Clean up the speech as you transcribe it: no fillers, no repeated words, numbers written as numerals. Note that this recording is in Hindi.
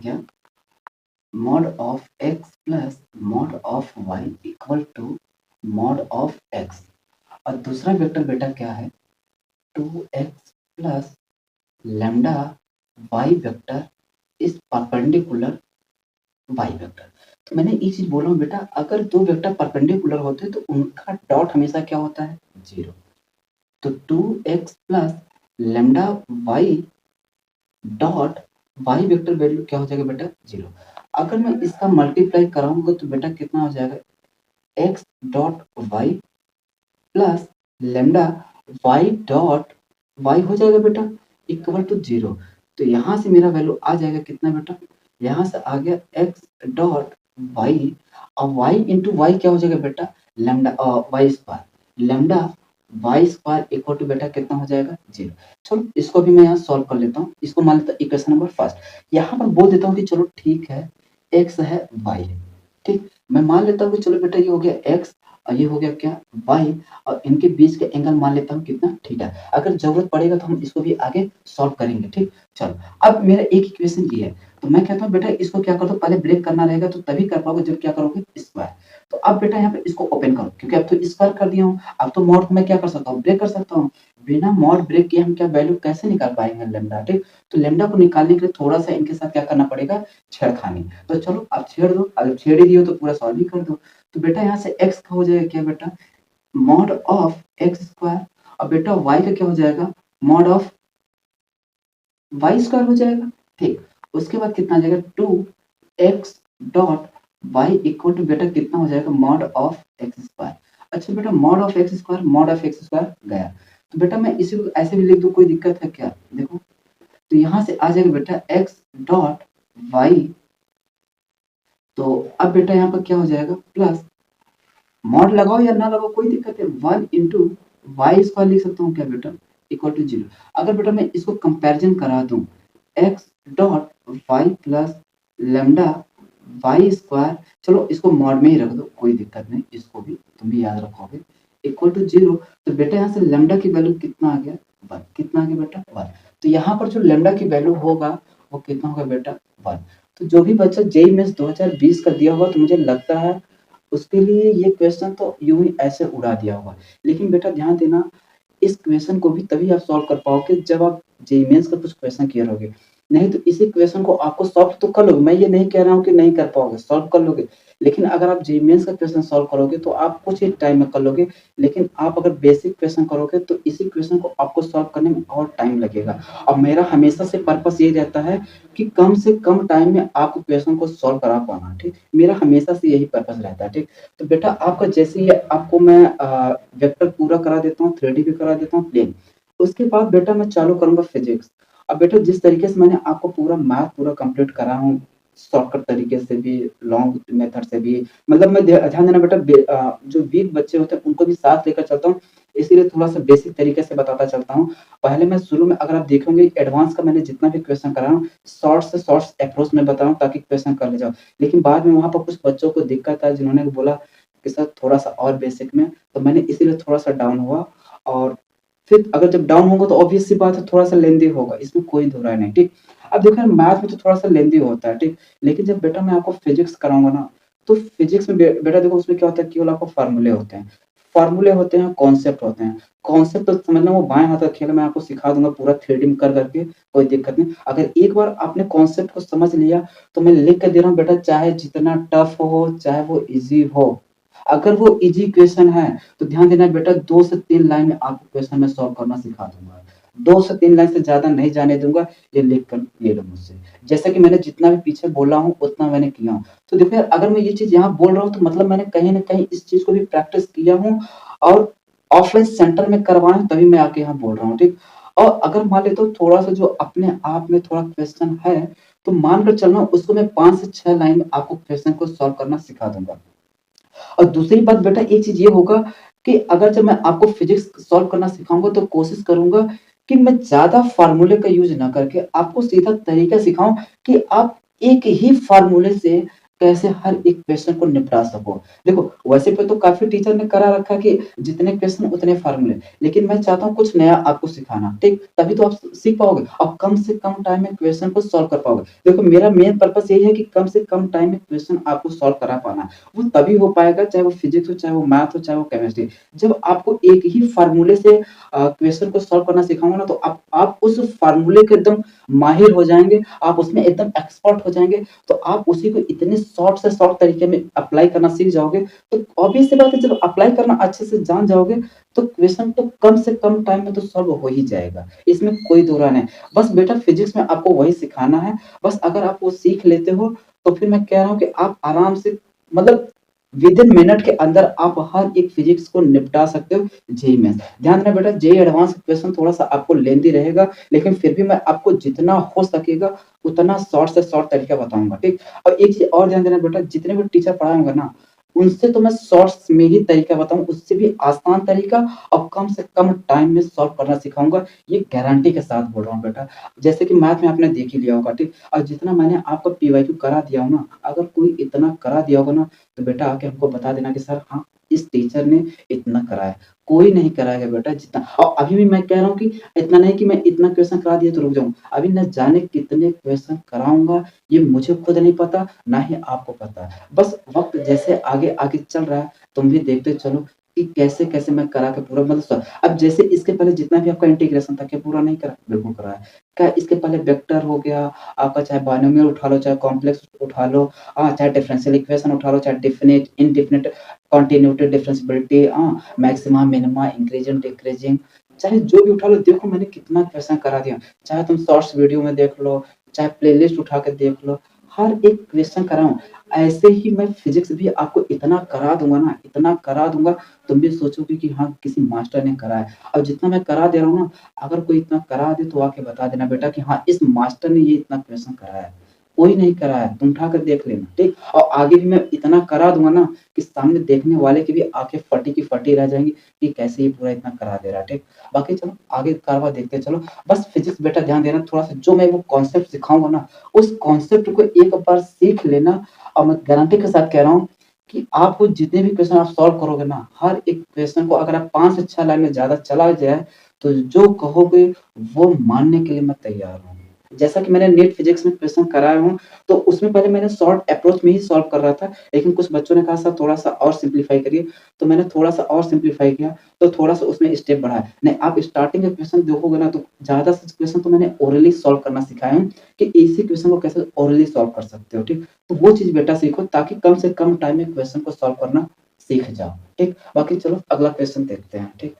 क्या mod of X plus mod of Y equal to mod of X, और दूसरा वेक्टर बेटा क्या है 2x plus lambda Y vector is perpendicular Y vector. तो मैंने ये चीज बोला हूँ बेटा, अगर दो वेक्टर परपेंडिकुलर होते हैं तो उनका डॉट हमेशा क्या होता है 0। तो 2x plus lambda Y dot Y vector value क्या हो जाएगा बेटा 0। अगर मैं इसका मल्टीप्लाई कराऊंगा तो बेटा कितना हो जाएगा x dot Y plus lambda Y dot Y हो जाएगा बेटा इक्वल टू 0। तो यहाँ से मेरा वैल्यू आ जाएगा कितना बेटा, यहाँ से आ गया x डॉट वाई, और y इंटू वाई क्या हो जाएगा बेटा lambda Y square, lambda Y square equal to बेटा कितना हो जाएगा 0। चलो इसको भी मैं यहाँ सॉल्व कर लेता हूँ, इसको मान लेता हूँ इक्वेशन नंबर फर्स्ट, यहाँ पर बोल देता हूँ कि चलो ठीक है x है y है, ठीक मैं मान लेता हूँ कि चलो बेटा ये हो गया x और ये हो गया क्या y, और इनके बीच के एंगल मान लेता हूँ कितना थीटा। अगर जरूरत पड़ेगा तो हम इसको भी आगे सॉल्व करेंगे, ठीक। चलो अब मेरा एक इक्वेशन ये है, तो मैं कहता हूँ बेटा इसको क्या कर दो, पहले ब्रेक करना रहेगा तो तभी कर पाओगे जब क्या करोगे स्क्वायर। तो अब बेटा यहाँ पे इसको ओपन करो, क्योंकि अब तो स्क्वायर कर दिया हूँ, अब तो मॉड मैं क्या कर सकता हूँ ब्रेक कर सकता हूँ। बिना मॉड ब्रेक के हम क्या वैल्यू कैसे निकाल पाएंगे लैम्डा, ठीक। तो लैम्डा को निकालने के लिए थोड़ा सा इनके साथ क्या करना पड़ेगा छेड़खानी। तो चलो अब छेड़ दो, अब छेड़ ही दियो तो पूरा सॉल्व ही कर दो। तो बेटा यहाँ से x का हो जाएगा क्या बेटा मॉड ऑफ एक्स स्क्वायर, और बेटा y का क्या हो जाएगा मॉड ऑफ वाई स्क्वायर हो जाएगा, ठीक। उसके बाद कितना आ जाएगा 2x dot Y equal to बेटा कितना हो जाएगा मॉड ऑफ एक्स स्क्वायर। अच्छा बेटा mod of x square, mod of x square गया, तो बेटा मैं इसी को ऐसे भी लिख दूं, कोई दिक्कत है क्या, देखो तो यहाँ से आ जाएगा बेटा x डॉट वाई, तो अब बेटा यहाँ पर क्या हो जाएगा प्लस मॉड लगाओ या ना लगाओ कोई दिक्कत है 1 इंटू वाई स्क्वायर लिख सकता हूँ क्या बेटा इक्वल टू 0। अगर बेटा मैं इसको कंपैरिजन करा दूं x dot Y plus lambda Y square, चलो इसको मॉड में ही रख दो कोई दिक्कत नहीं, इसको भी तुम भी याद रखोगे इक्वल टू 0। तो बेटा यहाँ से लैम्डा की वैल्यू कितना आ गया 1, कितना आ गया बेटा 1। तो यहाँ पर जो लैम्डा की वैल्यू होगा वो कितना होगा बेटा 1। तो जो भी बच्चा जेईई मेंस 2020 का दिया होगा तो मुझे लगता है उसके लिए ये क्वेश्चन तो यूं ही ऐसे उड़ा दिया होगा। लेकिन बेटा ध्यान देना इस क्वेश्चन को भी तभी आप सॉल्व कर पाओगे जब आप जेईई मेंस का कुछ क्वेश्चन क्लियर होगे, नहीं तो इसी क्वेश्चन को आपको सॉल्व तो कर लोगे, मैं ये नहीं कह रहा हूँ कि नहीं कर पाओगे, सॉल्व कर लोगे। लेकिन अगर आप जेईई मेंस का क्वेश्चन सॉल्व करोगे तो आप कुछ ही टाइम में कर लोगे, लेकिन आप अगर बेसिक क्वेश्चन करोगे तो इसी क्वेश्चन को आपको सॉल्व करने में और टाइम लगेगा। और मेरा हमेशा से पर्पस ये रहता है कि कम से कम टाइम में आपको क्वेश्चन को सॉल्व करा पाना, ठीक। मेरा हमेशा से यही पर्पस रहता है, ठीक। तो बेटा आपका जैसे ही आपको मैं वेक्टर पूरा करा देता हूँ, 3D भी करा देता हूँ प्लेन, उसके बाद बेटा मैं चालू करूंगा फिजिक्स। अब बेटा जिस तरीके से मैंने आपको पूरा मैथ पूरा कंप्लीट करा हूँ, शॉर्टकट तरीके से भी लॉन्ग मेथड से भी, मतलब मैं ध्यान देना बेटा जो वीक बच्चे होते हैं उनको भी साथ लेकर चलता हूँ, इसीलिए थोड़ा सा बेसिक तरीके से बताता चलता हूँ। पहले मैं शुरू में अगर आप देखोगे एडवांस का मैंने जितना भी क्वेश्चन करा हूँ शॉर्ट से शॉर्ट अप्रोच में बता रहा हूँ ताकि क्वेश्चन कर ले जाओ। लेकिन बाद में वहाँ पर कुछ बच्चों को दिक्कत है जिन्होंने बोला कि सर थोड़ा सा और बेसिक में, तो मैंने इसीलिए थोड़ा सा डाउन हुआ। और फिर अगर जब डाउन होगा तो ऑब्वियस सी बात है थोड़ा सा लेंदी होगा, इसमें कोई दो राय नहीं, ठीक। अब देखो मैथ में तो थोड़ा सा लेंदी होता है, ठीक। लेकिन जब बेटा मैं आपको फिजिक्स कराऊंगा ना, तो फिजिक्स में बेटा देखो उसमें क्या होता है केवल आपको फार्मूले होते हैं, फार्मूले होते हैं, कॉन्सेप्ट होते हैं। कॉन्सेप्ट तो समझना वो बाएं हाथ का खेल, मैं आपको सिखा दूंगा पूरा थ्रेडिंग में कर करके, कोई दिक्कत नहीं। अगर एक बार आपने कॉन्सेप्ट को समझ लिया तो मैं लिख कर दे रहा हूँ बेटा, चाहे जितना टफ हो चाहे वो इजी हो, अगर वो इजी क्वेश्चन है तो ध्यान देना बेटा 2 से 3 लाइन में आपको क्वेश्चन मैं सॉल्व करना सिखा दूंगा। 2 से 3 लाइन से ज्यादा नहीं जाने दूंगा, ये लिख कर ले लो मुझसे। जैसा कि मैंने जितना भी पीछे बोला हूँ उतना मैंने किया हूँ। तो देखो यार अगर मैं ये चीज यहाँ बोल रहा हूँ तो मतलब मैंने कहीं ना कहीं इस चीज को भी प्रैक्टिस किया हूँ और ऑफलाइन सेंटर में करवाएं तभी मैं आके यहाँ बोल रहा हूँ, ठीक। और अगर मान लेते हो थोड़ा सा जो अपने आप में थोड़ा क्वेश्चन है तो मानकर चलना उसको मैं 5 से 6 लाइन में आपको क्वेश्चन को सॉल्व करना सिखा दूंगा। और दूसरी बात बेटा एक चीज ये होगा कि अगर जब मैं आपको फिजिक्स सॉल्व करना सिखाऊंगा तो कोशिश करूंगा कि मैं ज्यादा फार्मूले का यूज ना करके आपको सीधा तरीका सिखाऊं कि आप एक ही फार्मूले से कैसे हर एक क्वेश्चन को निपटा सको। देखो, वैसे पे तो काफ़ी टीचर ने करा रखा है कि जितने क्वेश्चन उतने फ़ॉर्मूले, लेकिन मैं चाहता हूँ कुछ नया आपको सिखाना, ठीक? तभी तो आप सीख पाओगे और कम से कम टाइम में क्वेश्चन को सॉल्व कर पाओगे। देखो, मेरा मेन पर्पज़ यही है कि कम से कम टाइम में क्वेश्चन आपको सॉल्व करा पाना। वो तभी हो पाएगा, चाहे वो फिज़िक्स हो, चाहे वो मैथ हो, चाहे वो केमिस्ट्री। जब आपको एक ही फ़ॉर्मूले से क्वेश्चन को सॉल्व करना सिखाऊँगा ना, तो आप उस फ़ॉर्मूले के एकदम माहिर हो जाएँगे, आप उसमें एकदम एक्सपर्ट हो जाएँगे, तो आप उसी को इतने शॉर्ट से शॉर्ट तरीके में अप्लाई करना सीख जाओगे, तो ऑब्वियस सी बात है, जब अप्लाई करना अच्छे से जान जाओगे, तो क्वेश्चन तो कम से कम टाइम में तो सॉल्व हो ही जाएगा। इसमें कोई दो राय नहीं। बस बेटा फिज़िक्स में आपको वही सिखाना है, बस अगर आप वो सीख लेते हो, तो फिर मैं कह रहा हूँ कि आप आराम से मतलब विदिन मिनट के अंदर आप हर एक फिज़िक्स को निपटा सकते हो जेईई मेंस। ध्यान देना बेटा, जेईई एडवांस क्वेश्चन थोड़ा-सा आपको लेंथी रहेगा, लेकिन फिर भी मैं आपको जितना हो सकेगा उतना शॉर्ट से शॉर्ट तरीका बताऊँगा, ठीक? और एक चीज़ और ध्यान देना बेटा, जितने भी टीचर पढ़ाए होंगे ना, उनसे तो मैं शॉर्ट्स में ही तरीका बताऊँ, उससे भी आसान तरीका और कम से कम टाइम में सॉल्व करना सिखाऊँगा, ये गारंटी के साथ बोल रहा हूँ बेटा। जैसे कि मैथ में आपने देख ही लिया होगा, ठीक? और जितना मैंने आपको पीवाईक्यू करा दिया हो ना, अगर कोई इतना करा दिया होगा ना, तो बेटा आके हमको बता देना कि सर हाँ, इस टीचर ने इतना कराया। कोई नहीं कराएगा बेटा जितना, और अभी भी मैं कह रहा हूँ कि इतना नहीं कि मैं इतना क्वेश्चन करा दिया तो रुक जाऊँ। अभी न जाने कितने क्वेश्चन कराऊँगा, ये मुझे खुद नहीं पता, ना ही आपको पता है। बस वक़्त जैसे आगे-आगे चल रहा है, तुम भी देखते चलो कि कैसे-कैसे मैं करा के पूरा मतलब अब जैसे इसके पहले जितना भी आपका इंटीग्रेशन था, क्या पूरा नहीं करा? बिल्कुल कराया। क्या इसके पहले वेक्टर हो गया, आपका चाहे बायनोमियल उठा लो, चाहे कॉम्प्लेक्स उठा लो, चाहे डिफरेंशियल इक्वेशन उठा लो, चाहे definite, indefinite, continuity, differentiability, maxima, minima, increasing, decreasing, चाहे जो भी उठा लो, देखो मैंने कितना क्वेश्चन करा दिया। चाहे तुम शॉर्ट्स वीडियो में देख लो, चाहे प्लेलिस्ट उठा के देख लो, हर एक क्वेश्चन कराऊँ। ऐसे ही मैं फिज़िक्स भी आपको इतना करा दूँगा ना, इतना करा दूँगा, तुम भी सोचोगे कि हाँ, किसी मास्टर ने कराया है। और जितना मैं करा दे रहा हूँ ना, अगर कोई इतना करा दे तो आके बता देना बेटा कि हाँ, इस मास्टर ने ये इतना क्वेश्चन कराया है। कोई नहीं कराया, तुम उठा कर देख लेना, ठीक? और आगे भी मैं इतना करा दूँगा ना कि सामने देखने वाले की भी आँखें फटी की फटी रह जाएँगी कि कैसे ये पूरा इतना करा दे रहा है, ठीक? बाकी चलो आगे कारवां देखते चलो। बस फिज़िक्स बेटा ध्यान देना थोड़ा-सा, जो मैं वो कॉन्सेप्ट सिखाऊँगा ना, उस कॉन्सेप्ट को एक बार सीख लेना, और मैं गारंटी के साथ कह रहा हूँ कि आपको जितने भी क्वेश्चन आप सॉल्व करोगे ना, हर एक क्वेश्चन को अगर आप 5 से 6 लाइन में ज़्यादा चला जाए, तो जो कहोगे वो मानने के लिए मैं तैयार हूँ। जैसा कि मैंने नीट फिज़िक्स में क्वेश्चन कराया हूँ, तो उसमें पहले मैंने शॉर्ट अप्रोच में ही सॉल्व कर रहा था, लेकिन कुछ बच्चों ने कहा सर थोड़ा-सा और सिम्प्लीफाई करिए, तो मैंने थोड़ा-सा और सिम्प्लीफाई किया, तो थोड़ा-सा उसमें स्टेप बढ़ाया। नहीं, आप स्टार्टिंग के क्वेश्चन देखोगे ना, तो ज़्यादा से क्वेश्चन तो मैंने ओरली सॉल्व करना सिखाया हूँ कि इसी क्वेश्चन को कैसे ओरली सॉल्व कर सकते हो, ठीक? तो वो चीज़ बेटा सीखो, ताकि कम से कम टाइम में क्वेश्चन को सॉल्व करना सीख जाओ, ठीक? बाकी चलो अगला क्वेश्चन देखते हैं, ठीक?